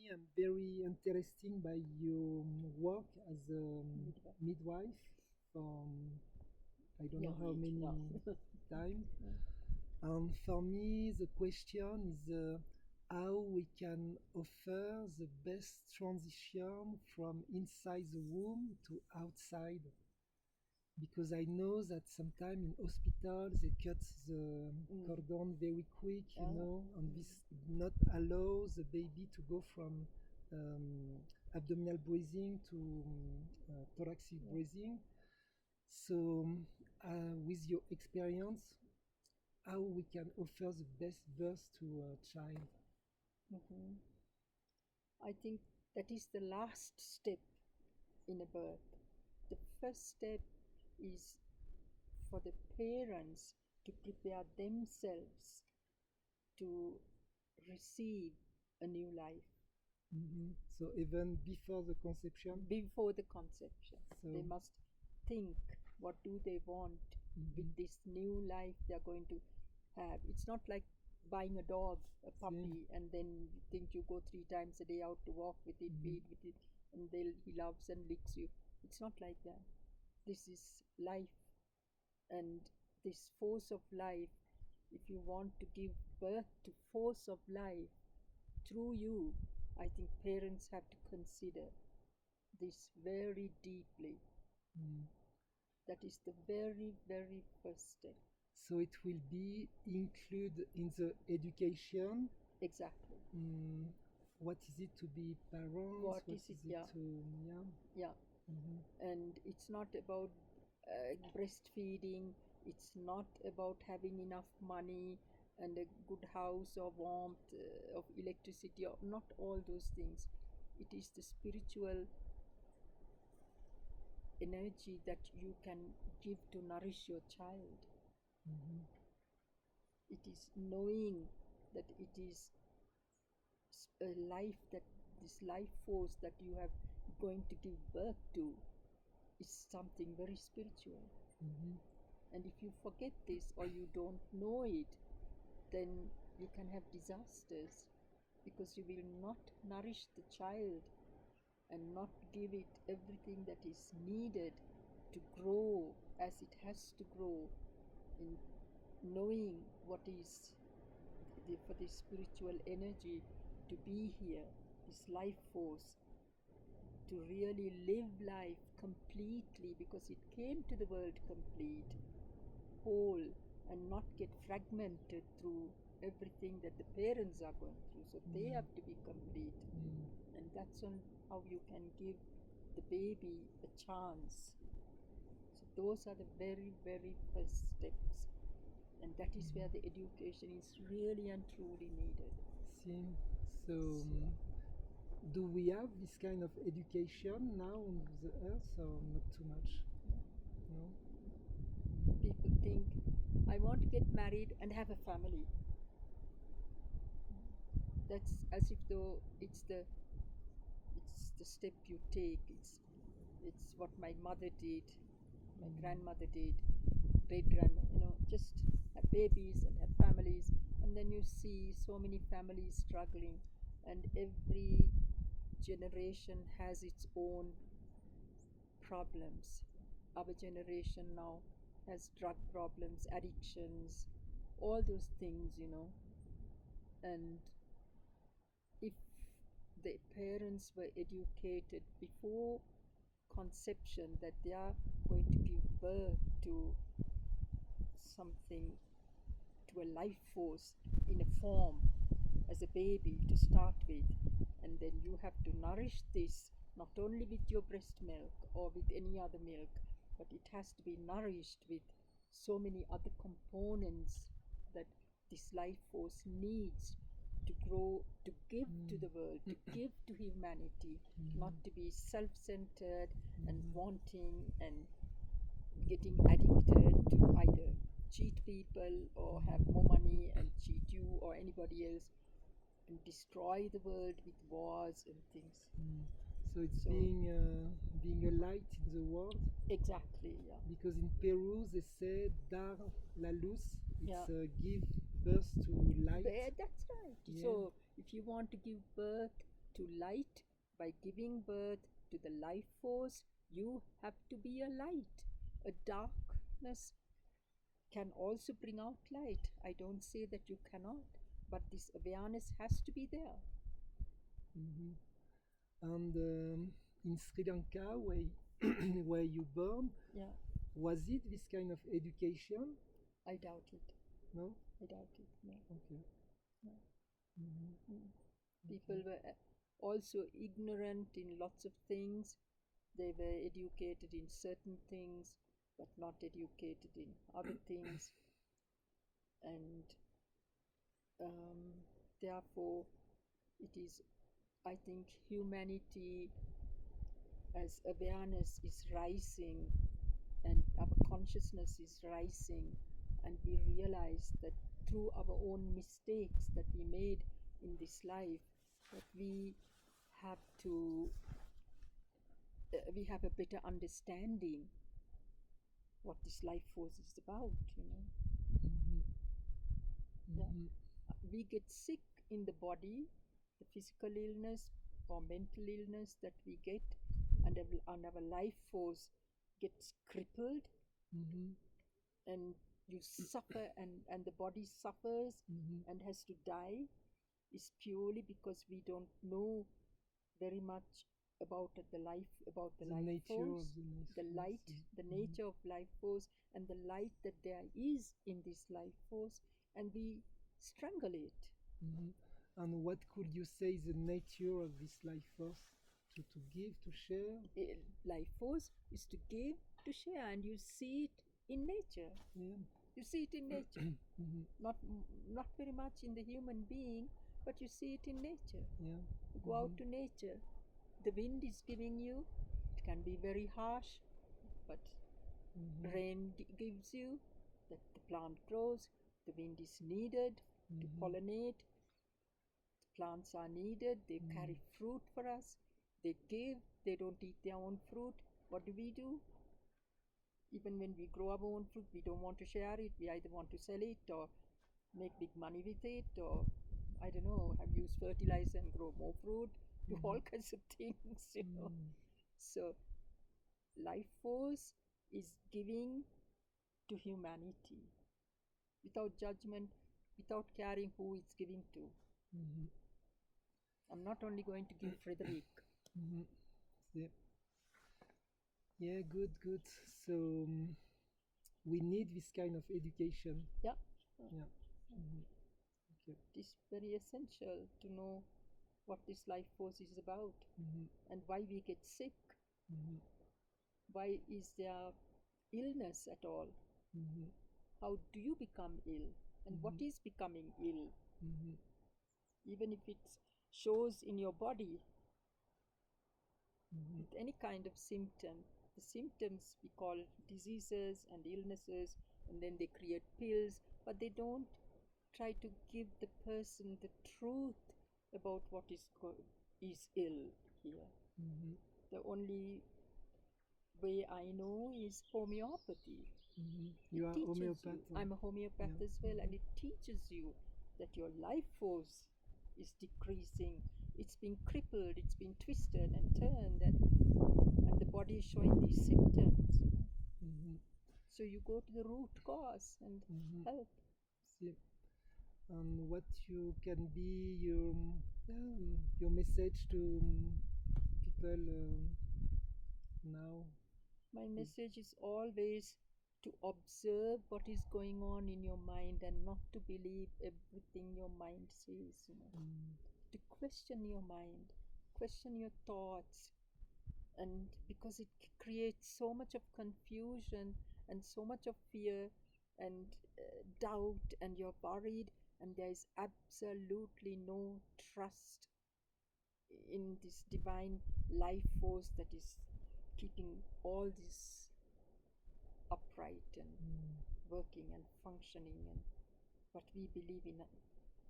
me, I'm very interested by your work as a midwife from I don't know Young how age, yeah. many time. And for me, the question is how we can offer the best transition from inside the womb to outside. Because I know that sometimes in hospitals they cut the cordon very quick, and this not allow the baby to go from abdominal breathing to thoracic breathing. So, with your experience, how we can offer the best birth to a child? I think that is the last step in a birth. The first step is for the parents to prepare themselves to receive a new life. So even before the conception. Before the conception, they So must think, what do they want with this new life they're going to have. It's not like buying a dog, a puppy, and then you think you go 3 times a day out to walk with it, feed with it, and he loves and licks you. It's not like that. This is life, and this force of life, if you want to give birth to force of life through you, I think parents have to consider this very deeply. That is the very, very first step. So it will be included in the education. Exactly. What is it to be parents? What is it? Yeah. To Yeah. And it's not about breastfeeding. It's not about having enough money and a good house or warmth of electricity, or not all those things. It is the spiritual energy that you can give to nourish your child. It is knowing that it is a life, that this life force that you have going to give birth to is something very spiritual. And if you forget this or you don't know it, then you can have disasters, because you will not nourish the child and not give it everything that is needed to grow as it has to grow, in knowing what is for this spiritual energy to be here, this life force, to really live life completely, because it came to the world complete, whole, and not get fragmented through everything that the parents are going through. So they have to be complete. And that's how you can give the baby a chance. So those are the very, very first steps. And that is where the education is really and truly needed. See, so do we have this kind of education now on the earth, or not too much? No. People think, I want to get married and have a family. That's as if though it's the step you take. It's what my mother did, my grandmother did, great grandma. Just have babies and have families, and then you see so many families struggling, and every generation has its own problems. Our generation now has drug problems, addictions, all those things, and if the parents were educated before conception that they are going to give birth to something, to a life force in a form as a baby to start with, and then you have to nourish this not only with your breast milk or with any other milk, but it has to be nourished with so many other components that this life force needs to grow, to give to the world, to give to humanity, not to be self-centered and wanting and getting addicted to either cheat people or have more money and cheat you or anybody else and destroy the world with wars and things. So it's being a light in the world. Exactly, yeah. Because in Peru they say dar la luz. It's Yeah. give birth to light. That's right. Yeah. So if you want to give birth to light, by giving birth to the life force, you have to be a light. A darkness can also bring out light. I don't say that you cannot, but this awareness has to be there. Mhm. And in Sri Lanka, where where you born, Yeah, was it this kind of education? I doubt it. No. I doubt it. No. Okay. No. Mhm. Mm. People were also ignorant in lots of things. They were educated in certain things, but not educated in other things. And um, therefore, it is, I think, humanity as awareness is rising and our consciousness is rising, and we realize that through our own mistakes that we made in this life, that have to we have a better understanding what this life force is about, you know. Mhm. Yeah. Mhm. We get sick in the body, the physical illness or mental illness that we get, and our life force gets crippled, Mhm. and you suffer, and the body suffers Mhm. and has to die, is purely because we don't know very much about the The life nature of force, the life the force. light, the nature of life force, and the light that there is in this life force, and we strangle it. Mhm. And what could you say is the nature of this life force? To give, to share? Life force is to give, to share, and you see it in nature. Yeah. You see it in nature. Mhm. Not very much in the human being, but you see it in nature. Yeah. You go out Mhm. to nature. The wind is giving you. It can be very harsh, but Mhm. rain gives you that the plant grows. The wind is needed to Mhm. pollinate. Plants are needed. They Mhm. carry fruit for us. They give. They don't eat their own fruit. What do? Even when we grow our own fruit, we don't want to share it. We either want to sell it or make big money with it, or I don't know, have used fertilizer and grow more fruit, do all Mhm. kinds of things, you know. Mhm. So, life force is giving to humanity without judgment, without caring who it's giving to. Mhm. I'm not only going to give Frederick. Mhm. Yeah. Yeah, good, good. So we need this kind of education. Yeah, Yeah. Mhm. Okay. it is very essential to know what this life force is about Mhm. and why we get sick. Mhm. Why is there illness at all? Mhm. How do you become ill? And what Mhm. is becoming ill? Mhm. Even if it shows in your body Mhm. with any kind of symptom. The symptoms we call diseases and illnesses, and then they create pills, but they don't try to give the person the truth about what is ill here. Mhm. The only way I know is homeopathy. Mhm. It You are teaches you. homeopath. Huh? I'm a homeopath Yeah. as well, and Mhm. it teaches you that your life force is decreasing. It's been crippled, it's been twisted and turned, and the body is showing these symptoms. Mhm. So you go to the root cause and Mhm. help. See. And what you can be your message to people now? My With, message is always to observe what is going on in your mind and not to believe everything your mind says, you know. mm, To question your mind, question your thoughts, and because it creates so much of confusion and so much of fear and doubt, and you're worried, and there is absolutely no trust in this divine life force that is keeping all this upright and mm, working and functioning, and but we believe in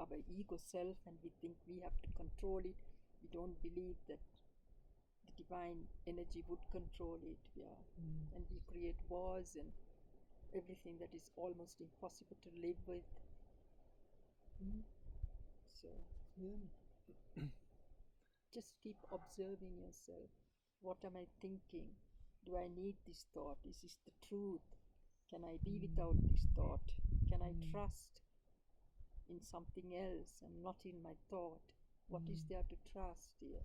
our ego self, and we think we have to control it. We don't believe that the divine energy would control it. Yeah. mm, And we create wars and everything that is almost impossible to live with. mm, So yeah. just keep observing yourself. What am I thinking? Do I need this thought? Is this the truth? Can I be without this thought? Can I trust in something else and not in my thought? What is there to trust here?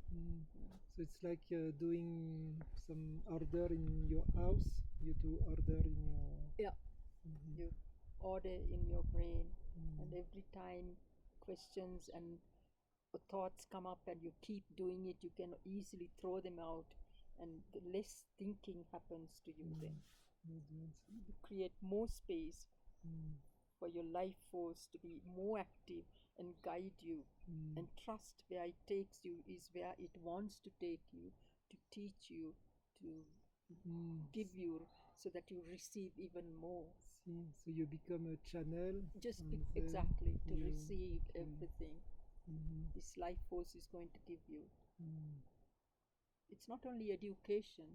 So it's like doing some order in your house. You do order in your. Yeah. You order in your brain, and every time questions and thoughts come up and you keep doing it, you can easily throw them out, and the less thinking happens to you then. You create more space for your life force to be more active and guide you, and trust where it takes you is where it wants to take you, to teach you, to give you, so that you receive even more. So you become a channel. Exactly, to receive everything this life force is going to give you. It's not only education,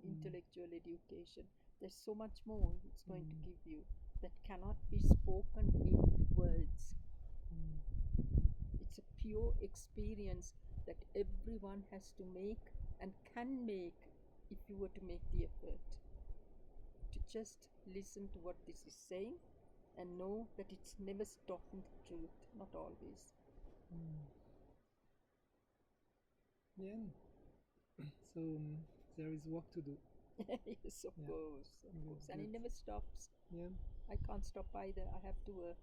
intellectual education. There's so much more it's going to give you that cannot be spoken in words. It's a pure experience that everyone has to make and can make if you were to make the effort to just listen to what this is saying and know that it's never talking the truth, not always. Yeah. So there is work to do. Yes, of course. And it never stops. Yeah. I can't stop either. I have to work.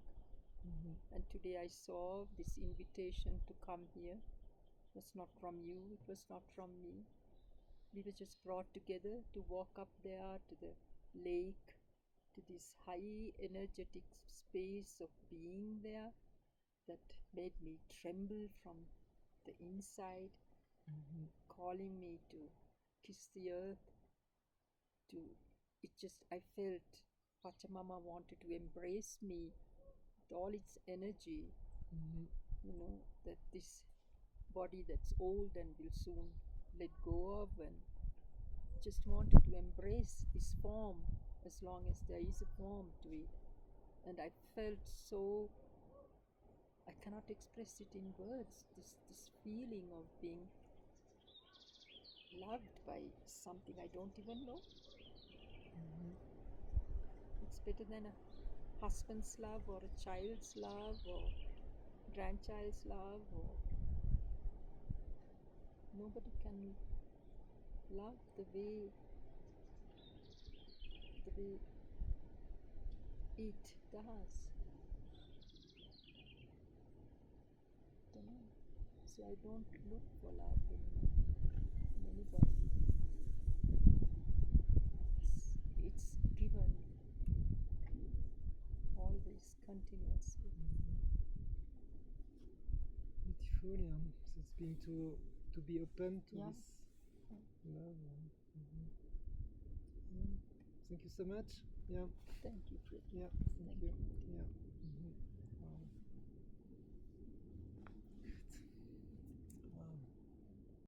And today I saw this invitation to come here. It was not from you, it was not from me. We were just brought together to walk up there to the lake, to this high energetic space of being there that made me tremble from the inside, calling me to kiss the earth. I felt Pachamama wanted to embrace me with all its energy, that this body that's old and will soon let go of, and just wanted to embrace this form as long as there is a form to it. And I felt so, I cannot express it in words, this feeling of being loved by something I don't even know. It's better than a husband's love or a child's love or grandchild's love, or nobody can love the way it does. Don't know. So I don't look for love in anybody. It's given always, continuously. Beautiful, yeah. So it's being to be open to this love. Thank you so much. Yeah. Thank you, Fred. Yeah.